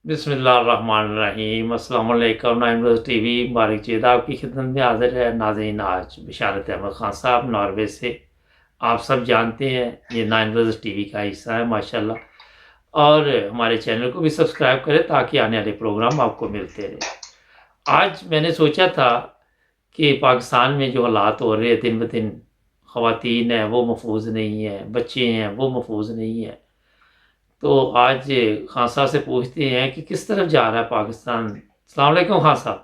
बिस्मिल्लाहिर्रहमानिर्रहीम। अस्सलाम वालेकुम। नाइन रोज़ टीवी मुबारक चीद आपकी खिदमत में हाजिर है। नाज़रीन, आज बिशारत अहमद खान साहब नॉर्वे से, आप सब जानते हैं ये नाइन रोज़ टीवी का हिस्सा है माशाल्लाह। और हमारे चैनल को भी सब्सक्राइब करें ताकि आने वाले प्रोग्राम आपको मिलते रहे। आज मैंने सोचा था कि पाकिस्तान में जो हालात हो रहे हैं दिन ब दिन, ख़वातीन हैं वो महफूज नहीं है, बच्चे हैं वो महफूज नहीं है, तो आज खान साहब से पूछते हैं कि किस तरफ जा रहा है पाकिस्तान। अस्सलाम वालेकुम खान साहब।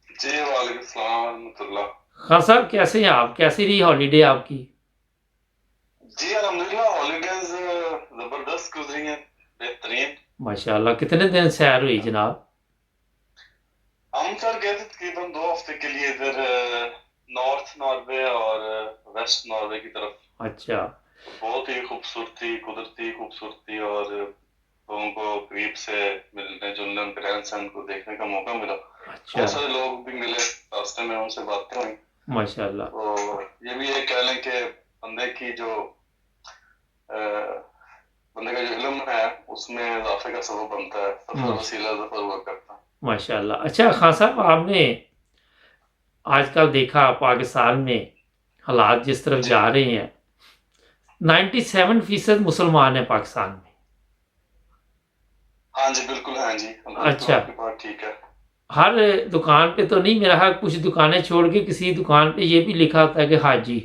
जी वालेकुम सलाम रहमतुल्लाह। खान साहब कैसे हैं आप, कैसी रही हॉलीडे आपकी? जी अल्हम्दुलिल्लाह, हॉलीडेज जबरदस्त गुजरी हैं, बेहतरीन। माशाल्लाह, कितने दिन सैर हुई जनाब? हम सर गए थे तकरीबन 2 हफ्ते के लिए इधर नॉर्थ नॉर्वे और वेस्ट नॉर्वे की तरफ। अच्छा बहुत ही खूबसूरती, कुदरती खूबसूरती और लोगों को करीब से मिलने जुलने, उनके रहन सहन को देखने का मौका मिला। अच्छा, बहुत सारे लोग भी मिले रास्ते में, उनसे बातें हुई। माशाल्लाह। तो ये भी ये कह लें कि बंदे की जो बंदे का जो इल्म है उसमें इजाफे का सबब बनता है, सफर माश वसीला जफर हुआ करता है। माशाल्लाह। अच्छा खान साहब, आपने आजकल देखा पाकिस्तान में हालात जिस तरफ जी जा रहे हैं, 97% मुसलमान हैं पाकिस्तान में। हाँ जी, बिल्कुल, हाँ जी, बिल्कुल अच्छा, आपकी बात ठीक है। हर दुकान पे तो नहीं, मेरा ख्याल कुछ दुकानें छोड़ के किसी दुकान पे ये भी लिखा होता है कि हाजी।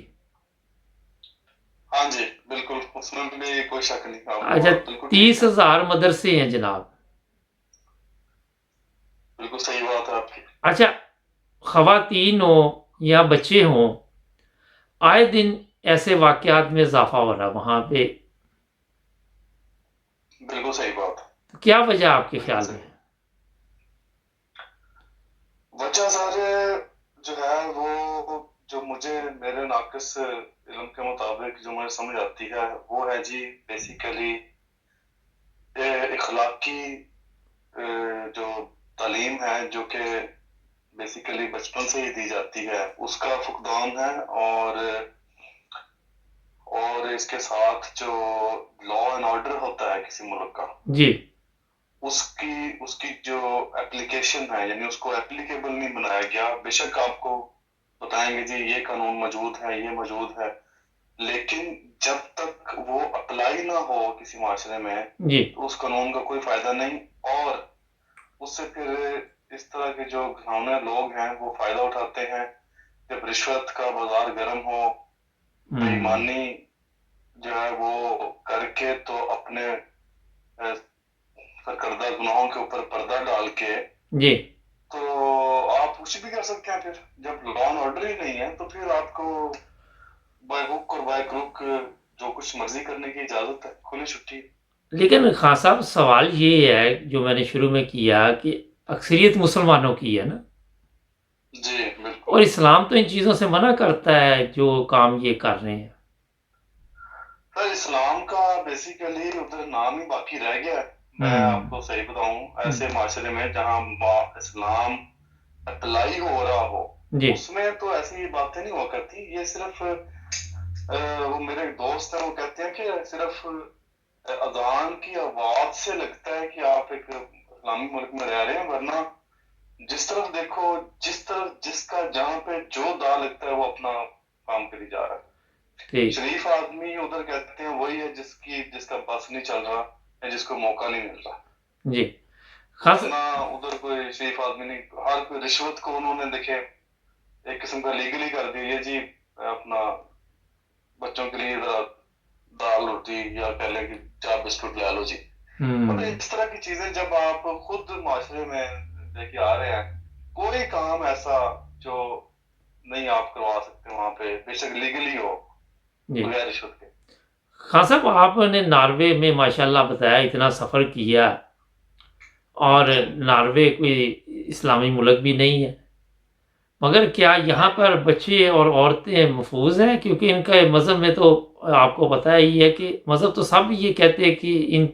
हाँ जी बिल्कुल, उसमें भी कोई शक नहीं, आपकी अच्छा, बात बिल्कुल ठीक तीस है। हजार मदरसे हैं जनाब। बिल्कुल सही बात है आपकी। अच्छा, खवातीन हो या बच्चे हों, आए दिन ऐसे वाकयात में इजाफा हो रहा है वहाँ पे। बिल्कुल सही बात है। तो क्या वजह आपके बिल्कुल ख्याल में? सही वजह सारे जो है वो, जो मुझे मेरे नाकिस इल्म के मुताबिक जो मुझे समझ आती है वो है जी, बेसिकली इखलाकी जो तालीम है जो कि बेसिकली बचपन से ही दी जाती है उसका फुकदान है। और इसके साथ जो लॉ एंड ऑर्डर होता है किसी मुल्क का, जी उसकी उसकी जो एप्लीकेशन है, यानी उसको एप्लीकेबल नहीं बनाया गया। बेशक आपको बताएंगे जी ये कानून मौजूद है, ये मौजूद है, लेकिन जब तक वो अप्लाई ना हो किसी माशरे में जी तो उस कानून का कोई फायदा नहीं। और उससे फिर इस तरह के जो घिनौने लोग हैं वो फायदा उठाते हैं। जब रिश्वत का बाजार गर्म हो, हम्म बेईमानी जो है वो करके तो अपने सरकर्दा गुनाहों के ऊपर पर्दा डाल के, जी तो आप कुछ भी कर सकते हैं। फिर जब लॉ एंड ऑर्डर ही नहीं है तो फिर आपको बाय हुक और बाय क्रुक जो कुछ मर्जी करने की इजाजत है, खुली छुट्टी है। लेकिन खान साहब, सवाल ये है जो मैंने शुरू में किया कि अक्सरियत मुसलमानों की है ना, जी और बिल्कुल। इस्लाम तो इन चीज़ों से मना करता है जो काम ये कर रहे हैं। सर इस्लाम का बेसिकली उधर नाम ही बाकी रह गया है। मैं हम्म आपको सही बताऊं, हम्म, ऐसे माशरे में जहां इस्लाम अप्लाई हो रहा हो जी उसमें तो ऐसी बातें नहीं हुआ करती। ये सिर्फ वो मेरे एक दोस्त हैं, वो कहते हैं कि सिर्फ अजान की आवाज से लगता है कि आप एक इस्लामी मुल्क में रह रहे हैं, वरना जिस तरफ देखो, जिस तरफ जिसका जहां पे जो दाल लगता है वो अपना काम करी जा रहा है। ठीक शरीफ आदमी उधर कहते हैं वही है जिसका बस नहीं चल रहा या जिसको मौका नहीं मिल रहा, जी खास वरना उधर कोई शरीफ आदमी नहीं। हर कोई रिश्वत को उन्होंने देखे एक किस्म का लीगली कर दिया। ये जी अपना बच्चों के लिए जरा दाल रोटी या कह लें कि चाय बिस्कुट ले लो जी। मतलब हम्म इस तरह की चीजें जब आप खुद माशरे में लेके आ रहे हैं, कोई काम ऐसा जो नहीं आप करवा सकते वहां पे, बेशक लीगली हो, जी बगैर रिश्वत के। खान साहब, आपने नॉर्वे में माशाल्लाह बताया इतना सफ़र किया, और जी नॉर्वे कोई इस्लामी मुल्क भी नहीं है, मगर क्या यहाँ नहीं पर बिल्कुल। बच्चे और औरतें महफूज हैं? क्योंकि इनका मज़हब में तो आपको पता ही है कि मज़हब तो सब ये कहते हैं कि इन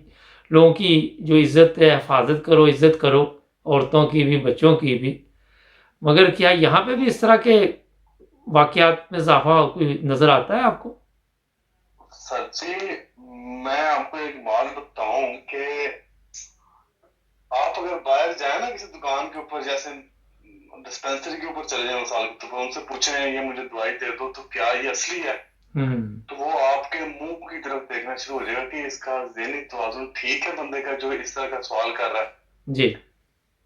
लोगों की जो इज़्ज़त है हिफाजत करो, इज़्ज़त करो, औरतों की भी बच्चों की भी। मगर क्या यहाँ पे भी इस तरह के वाक़यात में इजाफा कोई नज़र आता है आपको? सर जी, मैं आपको एक बात बताऊं कि आप अगर बाहर जाए ना किसी दुकान के ऊपर, जैसे डिस्पेंसरी के ऊपर चले जाए मिसाल के तौर पर, उनसे पूछें ये मुझे दवाई दे दो तो क्या ये असली है, तो वो आपके मुंह की तरफ देखना शुरू हो जाएगा कि इसका ज़हनी तवाज़ुन ठीक है बंदे का जो इस तरह का सवाल कर रहा है जी।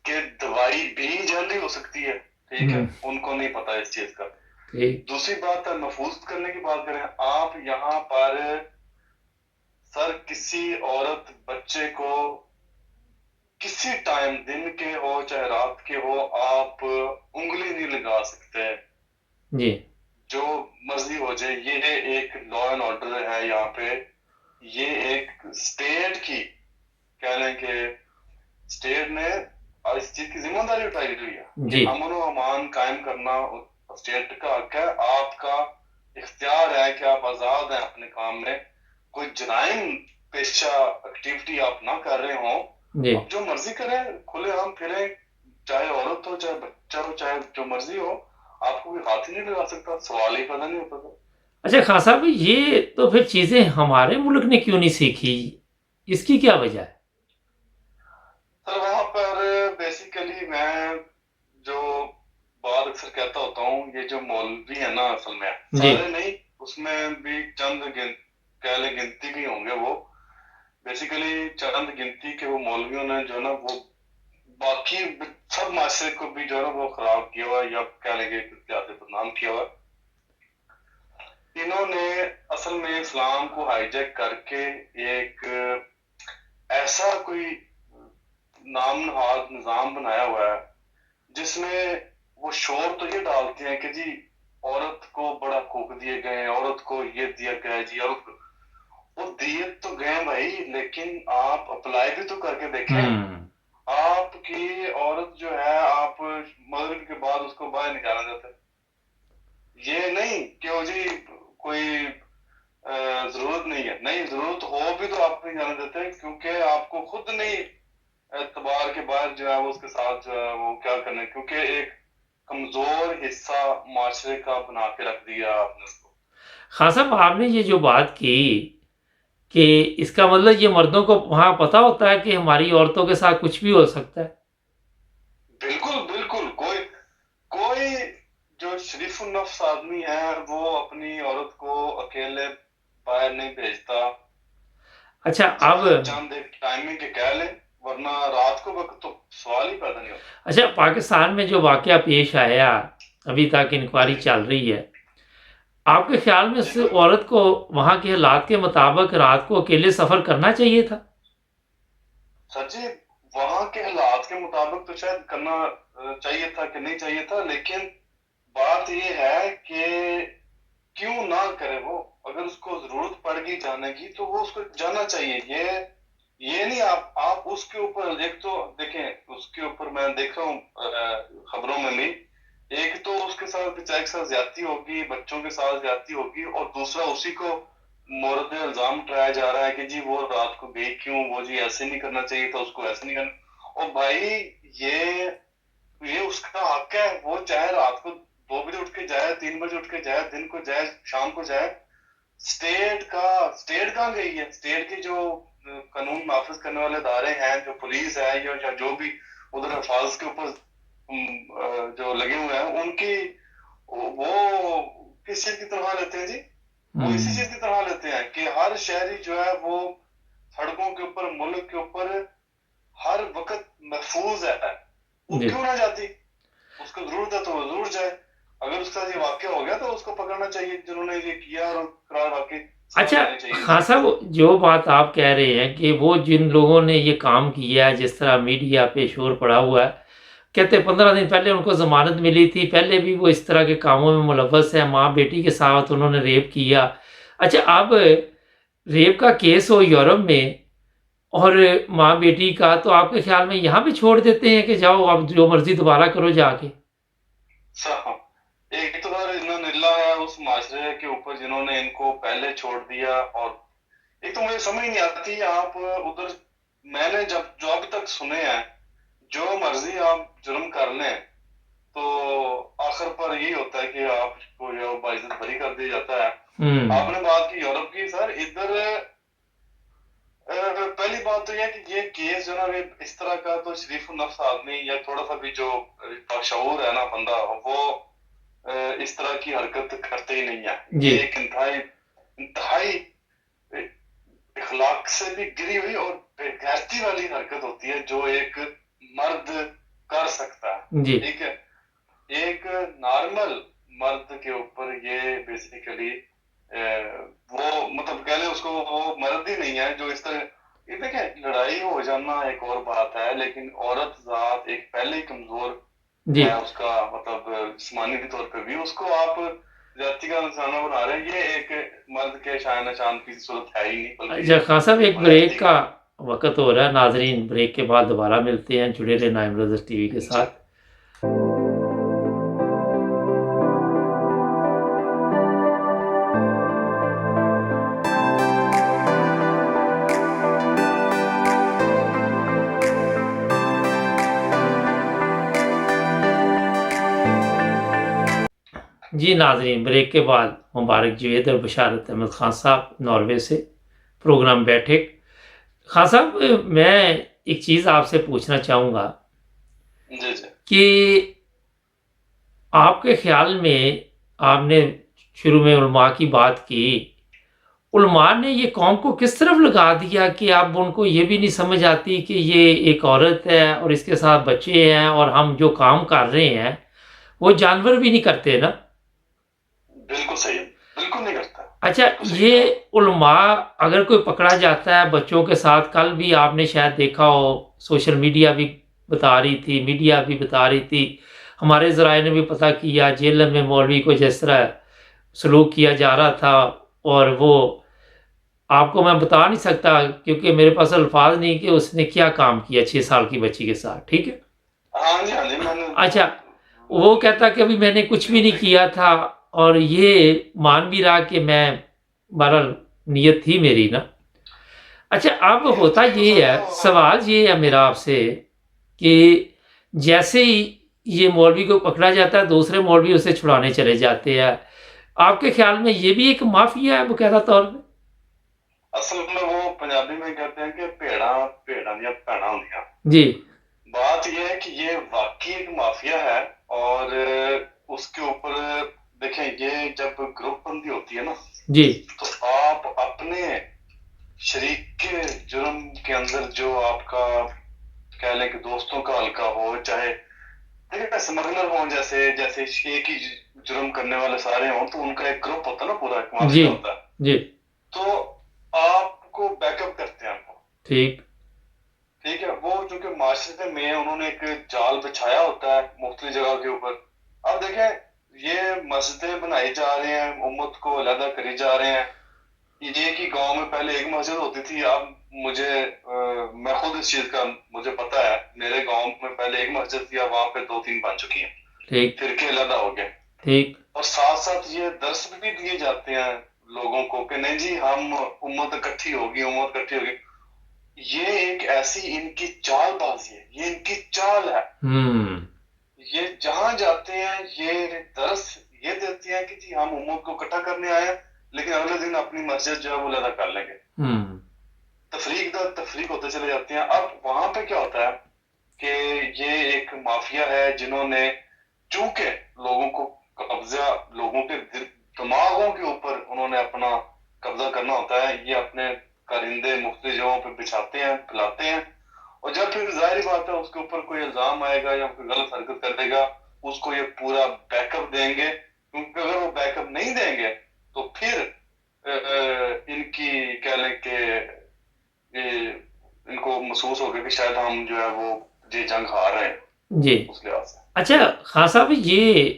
कि दवाई भी जहरी हो सकती है, ठीक है, उनको नहीं पता इस चीज का। ठीक। दूसरी बात है महफूज करने की बात करें, आप यहाँ पर सर किसी औरत बच्चे को किसी टाइम, दिन के हो चाहे रात के हो, आप उंगली नहीं लगा सकते, जी। जो मर्जी हो जाए। ये एक लॉ एंड ऑर्डर है यहाँ पे, ये एक स्टेट की कह लें कि स्टेट ने इस चीज की जिम्मेदारी उठाई हुई है जी। कि अमन और अमान कायम करना स्टेट का हक है, आपका इख्तियार है कि आप आजाद हैं अपने काम में, कोई जराइम पेशा एक्टिविटी आप ना कर रहे हो, जी। आप जो मर्जी करें, खुलेआम फिरें, चाहे औरत हो चाहे बच्चा हो चाहे जो मर्जी हो, आपको कोई हाथ ही नहीं लगा सकता, सवाल ही पैदा नहीं होता था। अच्छा खान साहब, ये तो फिर चीजें हमारे मुल्क ने क्यों नहीं सीखी, इसकी क्या वजह है? सर वहां पर बेसिकली मैं जो बात अक्सर कहता होता हूँ, ये जो मौलवी है ना, असल में जी। सारे नहीं, उसमें भी चंद कह ले गिनती के होंगे वो, बेसिकली चंद गिनती के वो मौलवियों ने जो ना वो बाकी सब माशरे को भी जो है ना वो खराब किया हुआ, या कह लेंगे इतिहास से बदनाम किया हुआ। इन्होंने असल में इस्लाम को हाईजैक करके एक ऐसा कोई नाम नहाद निजाम बनाया हुआ है जिसमें वो शोर तो ये डालते हैं कि जी औरत को बड़ा हकूक दिए गए हैं, औरत को ये दिया गया है जी, औरत को वो दिए तो गए भाई, लेकिन आप अप्लाई भी तो करके देखें। आपकी औरत जो है, आप मगरिब के बाद उसको बाहर नहीं जाना देते, ये नहीं कि वो जी कोई जरूरत नहीं है, नहीं जरूरत हो भी तो आप नहीं जाने देते, क्योंकि आपको खुद नहीं एतबार के बाद जो है वो उसके साथ जो है वो क्या करना है, क्योंकि एक कमजोर हिस्सा माशरे का बना के रख दिया आपने उसको। खान साहब, आपने ये जो बात की कि इसका मतलब ये मर्दों को वहां पता होता है कि हमारी औरतों के साथ कुछ भी हो सकता है? बिल्कुल बिल्कुल, कोई कोई जो शरीफ नफ्स आदमी है वो अपनी औरत को अकेले बाहर नहीं भेजता। अच्छा अब चंद एक टाइमिंग के कह ले, वरना रात को वक्त तो सवाल ही पैदा नहीं होता। अच्छा, पाकिस्तान में जो वाकया पेश आया, अभी तक इंक्वायरी चल रही है, आपके ख्याल में उस औरत को वहां के हालात के मुताबिक रात को अकेले सफर करना चाहिए था? सर जी वहां के हालात के मुताबिक तो शायद करना चाहिए था कि नहीं चाहिए था, लेकिन बात ये है कि क्यों ना करे वो, अगर उसको जरूरत पड़ गई जाने की तो वो उसको जाना चाहिए। ये नहीं आप उसके ऊपर, एक तो देखें उसके ऊपर मैं देख रहा हूँ खबरों में भी, एक तो उसके साथ बेचारे के साथ ज्यादती होगी, बच्चों के साथ ज्यादती होगी, और दूसरा उसी को मोरद इल्जाम ट्राया जा रहा है कि जी वो रात को गई क्यों, वो जी ऐसे नहीं करना चाहिए था उसको, ऐसे नहीं करना। और भाई ये ये उसका हक है, वो चाहे रात को 2 बजे उठ के जाए, 3 बजे उठ के जाए, दिन को जाए, शाम को जाए। स्टेट कहाँ गई है? स्टेट के जो कानून नाफिज करने वाले इदारे हैं, जो पुलिस है या जो भी उधर अल्फाज के ऊपर जो लगे हुए हैं, उनकी वो किस चीज की तनख्वाह लेते हैं जी? वो इसी चीज की तनख्वाह लेते हैं कि हर शहरी जो है वो सड़कों के ऊपर, मुल्क के ऊपर हर वक्त महफूज है। वो क्यों ना जाती? उसको जरूरत है तो वो जरूर जाए। अगर उसके साथ ये वाक्य हो गया तो उसको पकड़ना चाहिए जिन्होंने ये किया, और करार वाकई। अच्छा हाँ साहब, जो बात आप कह रहे हैं कि वो जिन लोगों ने ये काम किया है, जिस तरह मीडिया पे शोर पड़ा हुआ है, कहते 15 दिन पहले उनको ज़मानत मिली थी, पहले भी वो इस तरह के कामों में मुलव्वस है, माँ बेटी के साथ उन्होंने रेप किया। अच्छा, अब रेप का केस हो यूरोप में और माँ बेटी का, तो आपके ख्याल में यहाँ भी छोड़ देते हैं कि जाओ आप जो मर्जी दोबारा करो जाके? एक तो सर इतना निल्ला है उस माशरे के ऊपर जिन्होंने इनको पहले छोड़ दिया, और एक तो मुझे समझ नहीं आती, आप उधर मैंने जो अभी तक सुने हैं, जो मर्जी आप जुर्म कर लें तो आखिर पर यही होता है कि आपको जो बाइज्जत बरी कर दिया जाता है। आपने बात की यूरोप की, सर इधर پہلی بات تو یہ کہ یہ کیس جو نا اس طرح کا تو شریف النفس آدمی یا تھوڑا سا بھی جو شعور ہے نا بندہ وہ اس طرح کی حرکت کرتے ہی نہیں ہے. یہ ایک انتہائی اخلاق سے بھی گری ہوئی اور بے غیرتی والی حرکت ہوتی ہے جو ایک مرد کر سکتا ہے. ٹھیک ہے, ایک نارمل مرد کے اوپر یہ بیسیکلی وہ مطلب کہہ لیں اس کو وہ مرد ہی نہیں ہے جو اس طرح. یہ دیکھیں لڑائی ہو جانا ایک اور بات ہے, لیکن عورت ذات ایک پہلے ہی کمزور ہے, اس کا مطلب جسمانی طور پہ بھی اس کو آپ زیادتی کا نشانہ بنا رہے ہیں. یہ ایک مرد کے شائن نشان کی صورت ہے ہی نہیں. اچھا خان صاحب ایک بریک کا وقت ہو رہا ہے, ناظرین بریک کے بعد دوبارہ ملتے ہیں, جڑے رہے نائن بردرز ٹی وی کے ساتھ. جی ناظرین بریک کے بعد مبارک جوید اور بشارت احمد خان صاحب ناروے سے پروگرام بیٹھک. خان صاحب میں ایک چیز آپ سے پوچھنا چاہوں گا کہ آپ کے خیال میں آپ نے شروع میں علماء کی بات کی, علماء نے یہ قوم کو کس طرف لگا دیا کہ اب ان کو یہ بھی نہیں سمجھ آتی کہ یہ ایک عورت ہے اور اس کے ساتھ بچے ہیں اور ہم جو کام کر رہے ہیں وہ جانور بھی نہیں کرتے نا. بالکل صحیح, بالکل نہیں کرتا. اچھا یہ علماء اگر کوئی پکڑا جاتا ہے بچوں کے ساتھ, کل بھی آپ نے شاید دیکھا ہو سوشل میڈیا بھی بتا رہی تھی, میڈیا بھی بتا رہی تھی, ہمارے ذرائع نے بھی پتہ کیا جیل میں مولوی کو جس طرح سلوک کیا جا رہا تھا, اور وہ آپ کو میں بتا نہیں سکتا کیونکہ میرے پاس الفاظ نہیں کہ اس نے کیا کام کیا 6 سال کی بچی کے ساتھ. ٹھیک ہے, اچھا وہ کہتا کہ ابھی میں نے کچھ بھی نہیں کیا تھا, اور یہ مان بھی رہا کہ میں بہرحال نیت تھی میری نا. اچھا اب ہوتا یہ ہے, سوال یہ ہے میرا آپ سے کہ جیسے ہی یہ مولوی کو پکڑا جاتا ہے دوسرے مولوی اسے چھڑانے چلے جاتے ہیں, آپ کے خیال میں یہ بھی ایک مافیا ہے باقاعدہ طور پہ؟ اصل میں وہ پنجابی میں کہتے ہیں کہ پیڑاں دیا پیڑاں ہوندیاں. جی بات یہ ہے کہ یہ واقعی ایک مافیا ہے, اور اس کے اوپر دیکھیں یہ جب گروپ بندی ہوتی ہے نا جی تو آپ اپنے شریک کے جرم کے اندر جو آپ کا کہہ لیں کہ دوستوں کا حلقہ ہو, چاہے دیکھیں اسمگلر ہوں, جیسے ایک ہی جرم کرنے والے سارے ہوں تو ان کا ایک گروپ ہوتا ہے نا, پورا ایک مافیا ہوتا ہے. جی تو آپ کو بیک اپ کرتے ہیں آپ کو. ٹھیک ہے, وہ چونکہ معاشرے میں انہوں نے ایک جال بچھایا ہوتا ہے مختلف جگہ کے اوپر. اب دیکھیں یہ مسجدیں بنائی جا رہے ہیں, امت کو علیحدہ کری جا رہے ہیں. یہ کہ گاؤں میں پہلے ایک مسجد ہوتی تھی, اب میں خود اس چیز کا مجھے پتا ہے, میرے گاؤں میں پہلے ایک مسجد تھی, اب وہاں پہ 2-3 بن چکی ہیں, فرقے علیحدہ ہو گئے. ٹھیک, اور ساتھ ساتھ یہ درس بھی دیے جاتے ہیں لوگوں کو کہ نہیں جی ہم امت اکٹھی ہوگی. یہ ایک ایسی ان کی چال بازی ہے, یہ ان کی چال ہے. یہ جہاں جاتے ہیں یہ درس یہ دیتے ہیں کہ جی ہم امت کو اکٹھا کرنے آئے ہیں, لیکن اگلے دن اپنی مسجد جو ہے وہ علیحدہ کر لیں گے. تفریق ہوتے چلے جاتے ہیں. اب وہاں پہ کیا ہوتا ہے کہ یہ ایک مافیا ہے جنہوں نے چونکہ لوگوں کو قبضہ, لوگوں کے دماغوں کے اوپر انہوں نے اپنا قبضہ کرنا ہوتا ہے. یہ اپنے کارندے مختلف جگہوں پہ بچھاتے ہیں, پھیلاتے ہیں, اور جب پھر ظاہری بات ہے اس کے اوپر کوئی الزام آئے گا یا کوئی غلط حرکت کرے گا اس کو یہ پورا بیک اپ دیں گے, کیونکہ اگر وہ بیک اپ نہیں دیں گے تو پھر ان کی کہہ لیں کہ ان کو محسوس ہوگا کہ شاید ہم جو ہے وہ یہ جنگ ہار رہے ہیں. جی اس لحاظ سے. اچھا خان صاحب یہ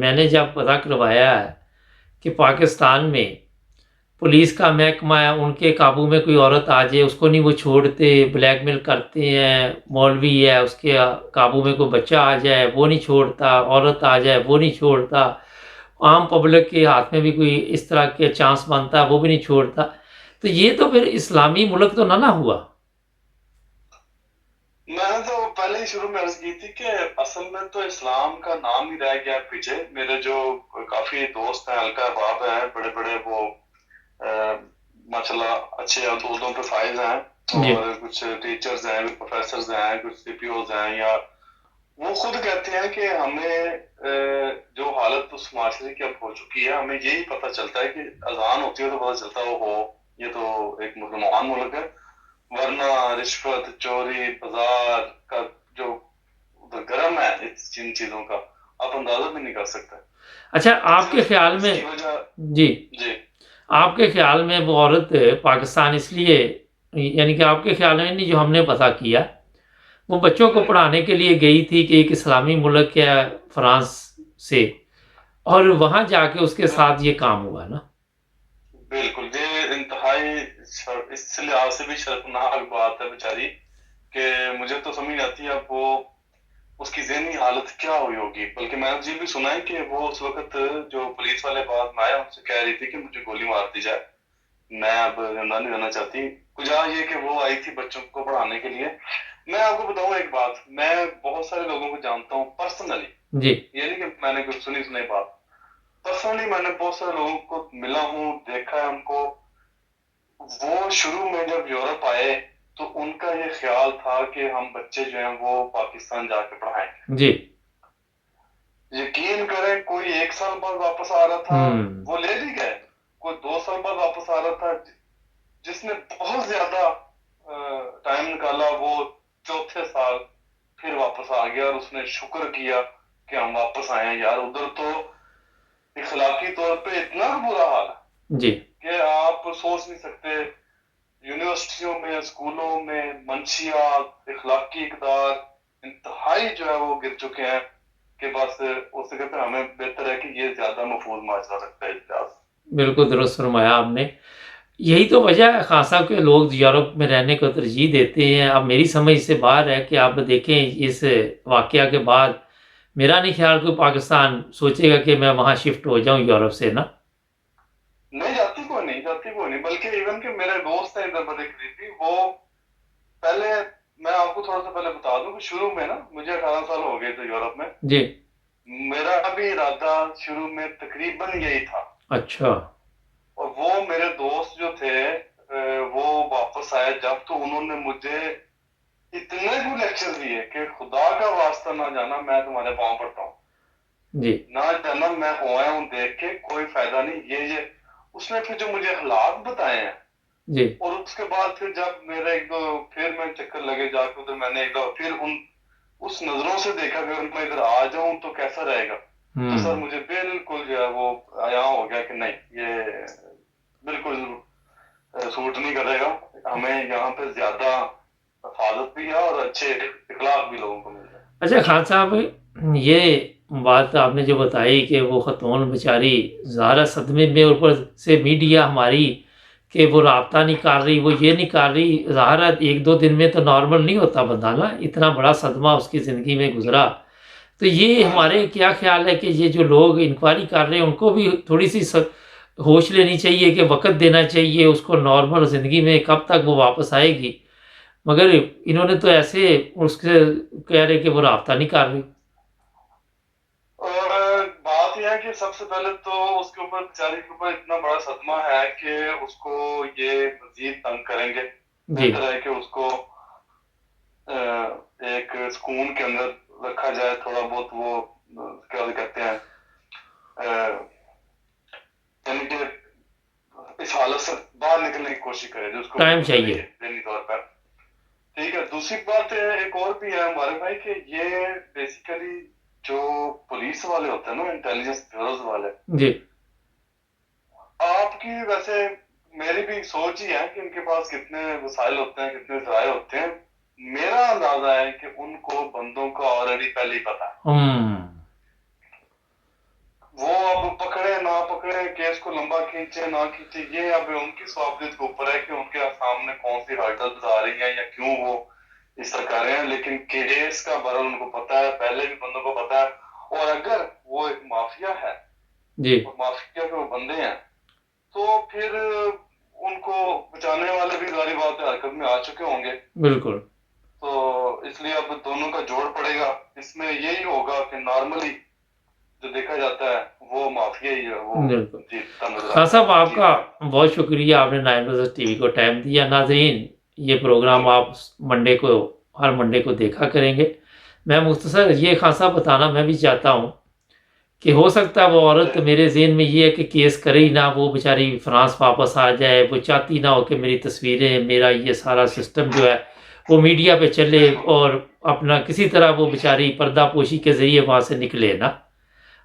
میں نے جب پتہ کروایا ہے کہ پاکستان میں پولیس کا محکمہ ہے, ان کے قابو میں کوئی عورت آ جائے اس کو نہیں وہ چھوڑتے, بلیک میل کرتے ہیں. مولوی ہے اس کے قابو میں کوئی بچہ آ جائے وہ نہیں چھوڑتا, عورت آ جائے وہ نہیں چھوڑتا, عام پبلک کے ہاتھ میں بھی کوئی اس طرح کے چانس بنتا ہے وہ بھی نہیں چھوڑتا. تو یہ تو پھر اسلامی ملک تو نہ ہوا. میں نے تو پہلے ہی شروع میں عرض کی تھی کہ اصل میں تو اسلام کا نام ہی رہ گیا پیچھے. میرے جو کافی دوست ہیں, حلقہ احباب ہیں بڑے بڑے, وہ ماشاءاللہ अच्छे अहदों पे फाइज हैं जी और कुछ टीचर्स हैं, कुछ प्रोफेसर्स हैं, कुछ सीपीओज हैं, या वो खुद कहते हैं कि हमें जो हालत उस माशरे की अब हो चुकी है, हमें यही पता चलता है कि अजान होती है तो पता चलता है वो ये तो एक मुसलमान मुल्क है, वरना रिश्वत, चोरी, बाजार का जो उधर गर्म है इन चीजों का, आप अंदाजा भी नहीं कर सकते। अच्छा, आपके सिर्फ ख्याल में, इसकी वजह, जी जी आपके ख्याल में वो औरत पाकिस्तान इसलिए, यानी कि आपके ख्याल में नहीं, जो हमने पता किया, वो बच्चों को पढ़ाने के लिए गई थी कि एक इस्लामी मुल्क है फ्रांस से, और वहां जाके उसके साथ ये काम हुआ ना। बिल्कुल, ये इंतहाई इस लिहाज से भी शर्मनाक बात है बेचारी, कि मुझे तो समझ नहीं आती अब वो उसकी ज़हनी हालत क्या हुई होगी। बल्कि मैंने तो ये भी सुना है कि वो उस वक्त जो पुलिस वाले पास में आए उनसे कह रही थी कि मुझे गोली मार दी जाए, मैं अब जिंदा नहीं रहना चाहती। गुजरा ये कि वो आई थी बच्चों को पढ़ाने के लिए। मैं आपको बताऊं एक बात, मैं बहुत सारे लोगों को जानता हूँ पर्सनली, जी ये नहीं कि मैंने कुछ सुनी सुनाई बात, पर्सनली मैंने बहुत सारे लोगों को मिला हूँ, देखा है उनको। वो शुरू में जब यूरोप आए तो उनका ये ख्याल था कि हम बच्चे जो हैं वो पाकिस्तान जाके पढ़ाएंगे। जी यकीन करें, कोई 1 साल बाद वापस आ रहा था, वो ले भी गए, कोई 2 साल बाद वापस आ रहा था। जिसने बहुत ज्यादा टाइम निकाला वो चौथे साल फिर वापस आ गया, और उसने शुक्र किया कि हम वापस आए हैं। यार उधर तो इखलाकी तौर पे इतना बुरा हाल है जी कि आप सोच नहीं सकते। यूनिवर्सिटियों में, स्कूलों में मंशियात, इखलाकी इकदार इंतहाई जो है वो गिर चुके हैं, कि बस उससे कहते हैं हमें बेहतर है कि ये ज्यादा महफूज माजरा रखता है इतिहास। बिल्कुल दुरुस्त फरमाया आपने। यही तो वजह है खान साहब के लोग यूरोप में रहने को तरजीह देते हैं। अब मेरी समझ से बाहर है कि आप देखें इस वाकया के बाद मेरा नहीं ख्याल कोई पाकिस्तान सोचेगा कि मैं वहाँ शिफ्ट हो जाऊँ यूरोप से ना। नहीं जाती, कोई नहीं जाती, कोई नहीं। बल्कि इवन के मेरे दोस्त हैं इधर बड़े करीबी, वो पहले, मैं आपको थोड़ा सा पहले बता दूं कि शुरू में ना मुझे 18 साल हो गए थे यूरोप में। जी मेरा भी इरादा शुरू में तकरीबन यही था, अच्छा और वो मेरे दोस्त जो थे वो वापस आए जब, तो उन्होंने मुझे इतने भी लेक्चर दिए कि खुदा का वास्ता ना जाना, मैं तुम्हारे पाँव पड़ता हूँ, जी ना जाना, मैं होया हूँ देख के, कोई फायदा नहीं, ये उसने फिर जो मुझे हालात बताए हैं। जी और उसके बाद फिर जब मेरा एक दो फिर मैं चक्कर लगे जाके उधर, मैंने एक दो फिर उस नजरों से देखा कि अगर मैं इधर आ जाऊं तो कैसा रहेगा। तो सर मुझे बिल्कुल जो है वो यहाँ हो गया कि नहीं, ये बिल्कुल सूट नहीं करेगा, हमें यहाँ पे ज्यादा हिफाजत भी है और अच्छे इखलाक भी लोगों को मिल रहे हैं। अच्छा खान साहब, ये बात आपने जो बताई कि वो खतून बेचारी ज़्यादा सदमे में, ऊपर से मीडिया हमारी कि वो राब्ता नहीं कर रही, वो ये नहीं कर रही, ज़ाहिर है एक दो दिन में तो नॉर्मल नहीं होता बंदा ना, इतना बड़ा सदमा उसकी ज़िंदगी में गुजरा। तो ये हाँ जी, हमारे क्या ख्याल है कि ये जो लोग इंक्वायरी कर रहे हैं उनको भी थोड़ी सी होश लेनी चाहिए, कि वक्त देना चाहिए उसको नॉर्मल ज़िंदगी में, कब तक वो वापस आएगी। मगर इन्होंने तो ऐसे उसके कह रहे कि वो राब्ता नहीं कर रही। और बात यह है कि सबसे पहले तो उसके ऊपर, बेचारी के ऊपर इतना बड़ा सदमा है कि उसको ये मजीद तंग करेंगे। जी बेहतर है कि उसको एक सुकून के अंदर रखा जाए, थोड़ा बहुत वो क्या कहते हैं, यानी कि इस हालत से बाहर निकलने की कोशिश करे, जो उसको टाइम गुजर रही चाहिए। है ज़हनी तौर पर। ठीक है, दूसरी बात एक और भी है हमारे भाई, कि ये बेसिकली जो पुलिस वाले होते हैं ना, इंटेलिजेंस ब्यूरोज वाले, जी आपकी वैसे मेरी भी सोच ही है कि इनके पास कितने वसाइल होते हैं, कितने जराए होते हैं। मेरा अंदाजा है कि उनको बंदों का ऑलरेडी पहले ही पता है। हम्म वो अब पकड़े ना पकड़े, केस को लंबा खींचे ना खींचे, ये अब उनकी स्वाभियत के ऊपर है कि उनके सामने कौन सी हर्डल्स आ रही हैं या क्यों वो इस तरह कर रहे हैं। लेकिन केस का बरल उनको पता है, पहले भी बंदों को पता है। और अगर वो एक माफिया है जी और माफिया के वो बंदे हैं, तो फिर उनको बचाने वाले भी सारी बात हरकत में आ चुके होंगे। बिल्कुल तो इसलिए अब दोनों का जोड़ पड़ेगा। इसमें यही होगा कि नॉर्मली जो देखा जाता है वो माफिया ही है, वो बिल्कुल। जीतता नजर खान आता साहब है। आपका बहुत शुक्रिया, आपने 9 टीवी को टाइम दिया। नाज़रीन, ये प्रोग्राम आप हर मंडे को देखा करेंगे। मैं मुख्तसर ये खान साहब बताना मैं भी चाहता हूँ कि हो सकता है वो औरत मेरे ज़हन में ये है कि केस करे ही ना, वो बेचारी फ्रांस वापस आ जाए, वो चाहती ना हो कि मेरी तस्वीरें, मेरा ये सारा सिस्टम जो है वो मीडिया पे चले और अपना किसी तरह वो बेचारी पर्दापोशी के ज़रिए वहाँ से निकले ना।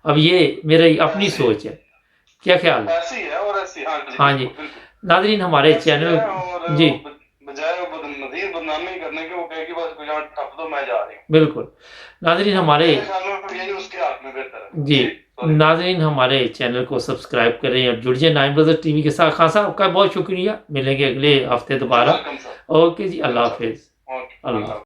अब ये मेरी अपनी ऐसे सोच है, क्या ख्याल है? ऐसे ही है, और ऐसे हाँ जी, हाँ जी। बिल्कुल बिल्कुल नाज़रीन, हमारे ऐसे ही चैनल है। और जी, वो बजाय वो मजीद बदनामी करने के, वो कहेगी बस मुझे यहाँ ठप दो, मैं जा रही हूँ। बिल्कुल। नाज़रीन हमारे मेरे ख्याल में यही उसके हाथ में बेहतर है। जी, सॉरी। नाज़रीन हमारे चैनल को सब्सक्राइब करें और जुड़ जाइए 9 टीवी के साथ। खान साहब आपका बहुत शुक्रिया, मिलेंगे अगले हफ्ते दोबारा। Welcome sir. ओके जी, अल्लाह वेलकम सर। हाफ़िज़। ओके, अल्लाह अल्लाह।